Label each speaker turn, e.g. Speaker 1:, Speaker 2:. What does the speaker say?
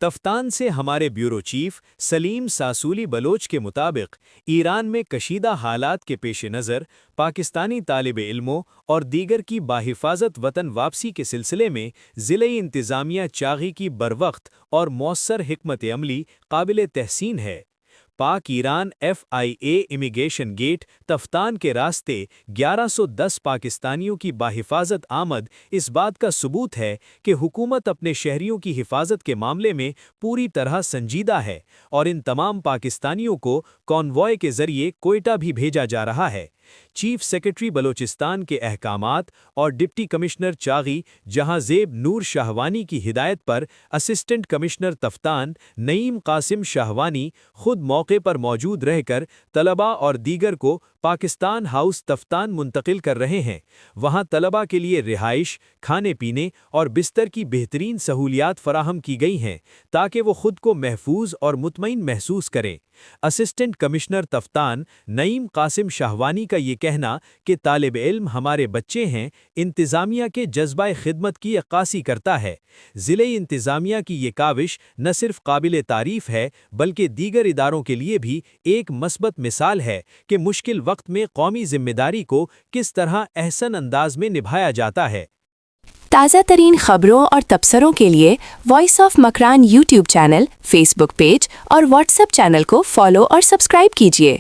Speaker 1: تفتان سے ہمارے bureau chief سلیم ساسولی بلوچ کے مطابق ایران میں کشیدہ حالات کے پیش نظر پاکستانی طالب علموں اور دیگر کی بحفاظت وطن واپسی کے سلسلے میں ضلعی انتظامیہ چاغی کی بروقت اور مؤثر حکمت عملی قابل تحسین ہے۔ Pak Iran FIA immigration gate Taftan کے راستے 1110 پاکستانیوں کی بحفاظت آمد اس بات کا ثبوت ہے کہ حکومت اپنے شہریوں کی حفاظت کے معاملے میں پوری طرح سنجیدہ ہے اور ان تمام پاکستانیوں کو کانوائے کے ذریعے کوئٹہ بھی بھیجا جا رہا ہے۔ چیف سیکرٹری بلوچستان کے احکامات اور ڈپٹی کمشنر چاغی جہاں زیب نور شاہوانی کی ہدایت پر اسسٹنٹ کمشنر تفتان نعیم قاسم شاہوانی خود موقع پر موجود رہ کر طلباء اور دیگر کو پاکستان ہاؤس تفتان منتقل کر رہے ہیں۔ وہاں طلباء کے لیے رہائش، کھانے پینے اور بستر کی بہترین سہولیات فراہم کی گئی ہیں تاکہ وہ خود کو محفوظ اور مطمئن محسوس کریں۔ اسسٹنٹ کمشنر تفتان نعیم قاسم شاہوانی کا یہ کہنا کہ طالب علم ہمارے بچے ہیں انتظامیہ کے جذبہ خدمت کی عکاسی کرتا ہے۔ ضلعی انتظامیہ کی یہ کاوش نہ صرف قابل تعریف ہے بلکہ دیگر اداروں کے لیے بھی ایک مثبت مثال ہے کہ مشکل وقت میں قومی ذمہ داری کو کس طرح احسن انداز میں نبھایا جاتا ہے۔
Speaker 2: تازہ ترین خبروں اور تبصروں کے لیے voice of Makran YouTube channel, Facebook page اور واٹس ایپ چینل کو فالو اور سبسکرائب کیجیے۔